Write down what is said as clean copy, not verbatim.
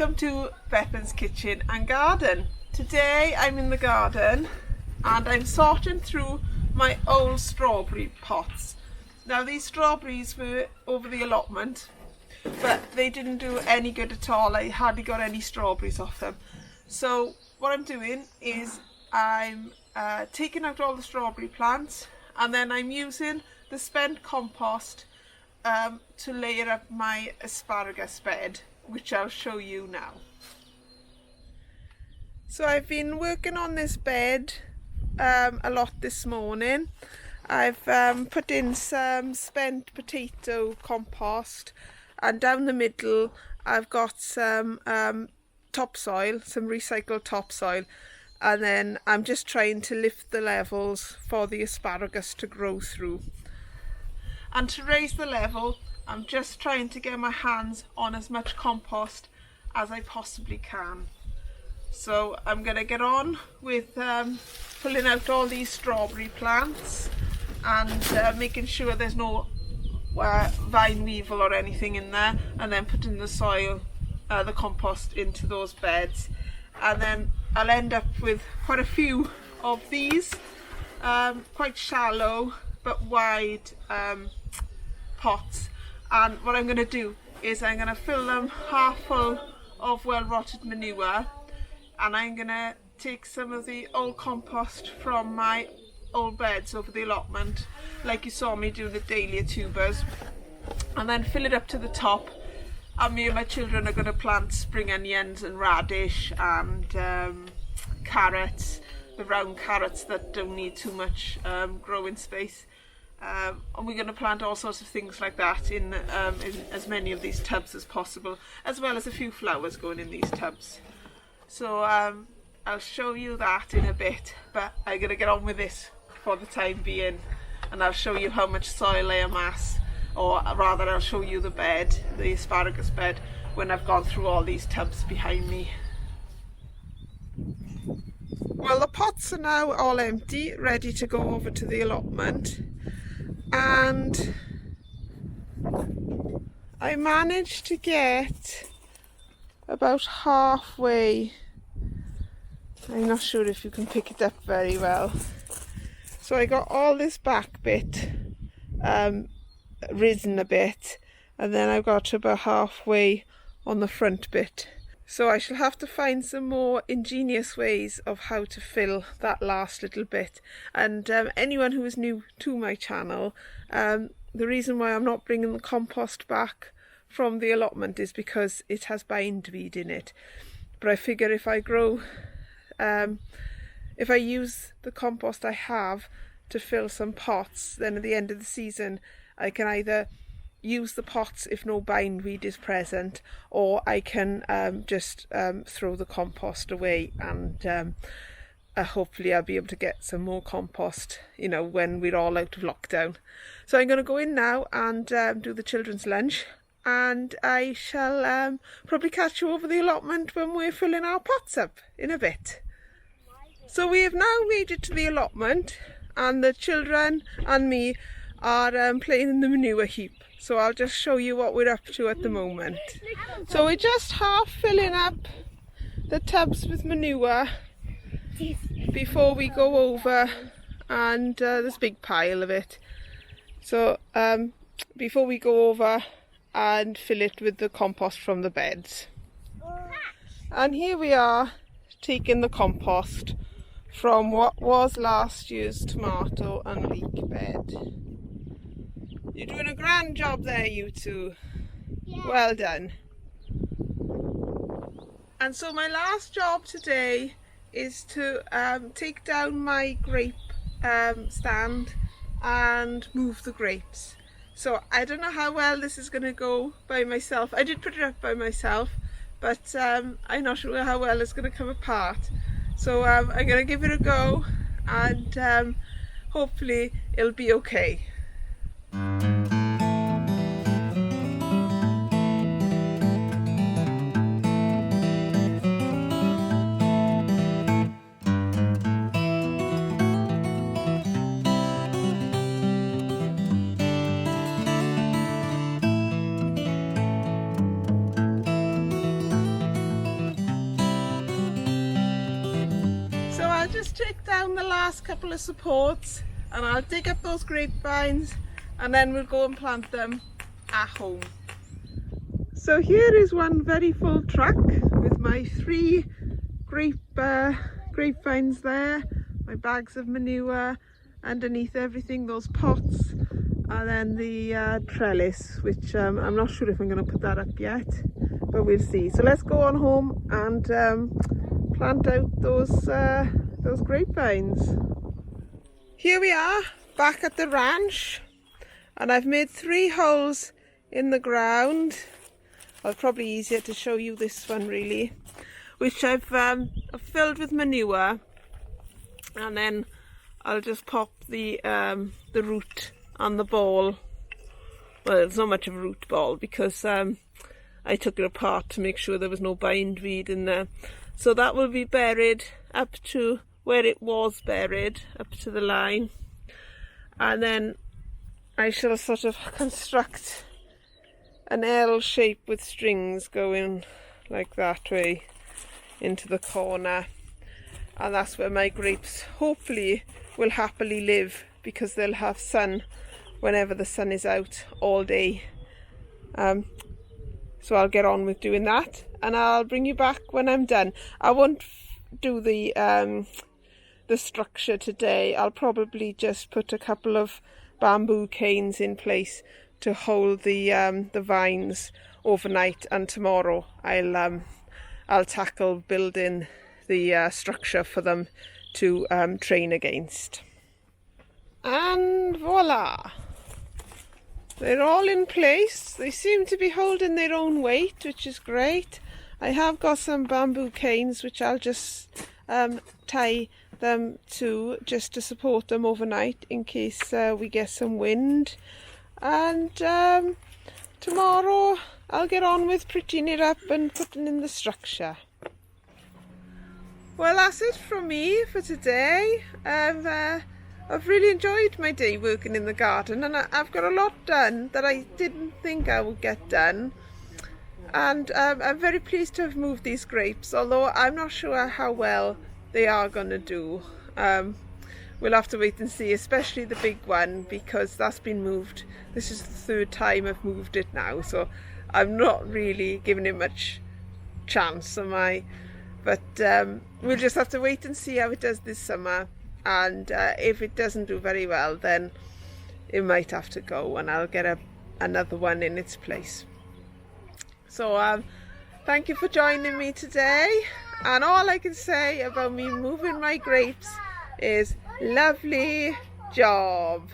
Welcome to Bethan's Kitchen and Garden. Today I'm in the garden and I'm sorting through my old strawberry pots. Now these strawberries were over the allotment, but they didn't do any good at all. I hardly got any strawberries off them. So what I'm doing is I'm taking out all the strawberry plants, and then I'm using the spent compost to layer up my asparagus bed, which I'll show you now. So I've been working on this bed a lot this morning. I've put in some spent potato compost, and down the middle I've got some topsoil, some recycled topsoil, and then I'm just trying to lift the levels for the asparagus to grow through. And to raise the level, I'm just trying to get my hands on as much compost as I possibly can. So I'm going to get on with pulling out all these strawberry plants and making sure there's no vine weevil or anything in there, and then putting the soil, the compost into those beds. And then I'll end up with quite a few of these, quite shallow but wide pots. And what I'm going to do is I'm going to fill them half full of well-rotted manure, and I'm going to take some of the old compost from my old beds over the allotment, like you saw me do the dahlia tubers, and then fill it up to the top. And me and my children are going to plant spring onions and radish and carrots, the round carrots that don't need too much growing space. And we're going to plant all sorts of things like that in as many of these tubs as possible, as well as a few flowers going in these tubs. So I'll show you that in a bit, but I'm going to get on with this for the time being, and I'll show you how much soil I amass, or rather I'll show you the bed, the asparagus bed, when I've gone through all these tubs behind me. Well, the pots are now all empty, ready to go over to the allotment. And I managed to get about halfway. I'm not sure if you can pick it up very well. So I got all this back bit risen a bit, and then I got to about halfway on the front bit. So I shall have to find some more ingenious ways of how to fill that last little bit. And anyone who is new to my channel, the reason why I'm not bringing the compost back from the allotment is because it has bindweed in it. But I figure if I use the compost I have to fill some pots, then at the end of the season I can either use the pots if no bindweed is present, or I can just throw the compost away, and hopefully I'll be able to get some more compost, you know, when we're all out of lockdown. So I'm going to go in now and do the children's lunch, and I shall probably catch you over the allotment when we're filling our pots up in a bit. So we have now made it to the allotment, and the children and me are playing in the manure heap. So I'll just show you what we're up to at the moment. So we're just half filling up the tubs with manure before we go over, and there's a big pile of it. So before we go over and fill it with the compost from the beds. And here we are taking the compost from what was last year's tomato and leek bed. You're doing a grand job there, you two. Yeah. Well done. And so my last job today is to take down my grape stand and move the grapes. So I don't know how well this is going to go by myself. I did put it up by myself, but I'm not sure how well it's going to come apart. So I'm going to give it a go, and hopefully it'll be okay. just take down the last couple of supports and I'll dig up those grapevines and then we'll go and plant them at home. So here is one very full truck with my 3 grapevines there, my bags of manure, underneath everything, those pots, and then the trellis, which I'm not sure if I'm going to put that up yet, but we'll see. So let's go on home and plant out those grapevines. Here we are back at the ranch, and I've made 3 holes in the ground. Well, probably easier to show you this one really, which I've filled with manure, and then I'll just pop the root on the ball. Well, it's not much of a root ball because I took it apart to make sure there was no bindweed in there. So that will be buried up to where it was buried, up to the line, and then I shall sort of construct an L shape with strings going like that way into the corner, and that's where my grapes hopefully will happily live, because they'll have sun whenever the sun is out all day. So I'll get on with doing that and I'll bring you back when I'm done. I won't do the structure today. I'll probably just put a couple of bamboo canes in place to hold the vines overnight, and tomorrow I'll tackle building the structure for them to train against. And voila! They're all in place. They seem to be holding their own weight, which is great. I have got some bamboo canes which I'll just tie them to, just to support them overnight in case we get some wind. And tomorrow I'll get on with prettying it up and putting in the structure. Well, that's it from me for today. I've really enjoyed my day working in the garden, and I've got a lot done that I didn't think I would get done. And I'm very pleased to have moved these grapes, although I'm not sure how well they are going to do. We'll have to wait and see, especially the big one, because that's been moved. This is the 3rd time I've moved it now, so I'm not really giving it much chance, am I? But we'll just have to wait and see how it does this summer, and if it doesn't do very well, then it might have to go and I'll get another one in its place. So thank you for joining me today, and all I can say about me moving my grapes is lovely job.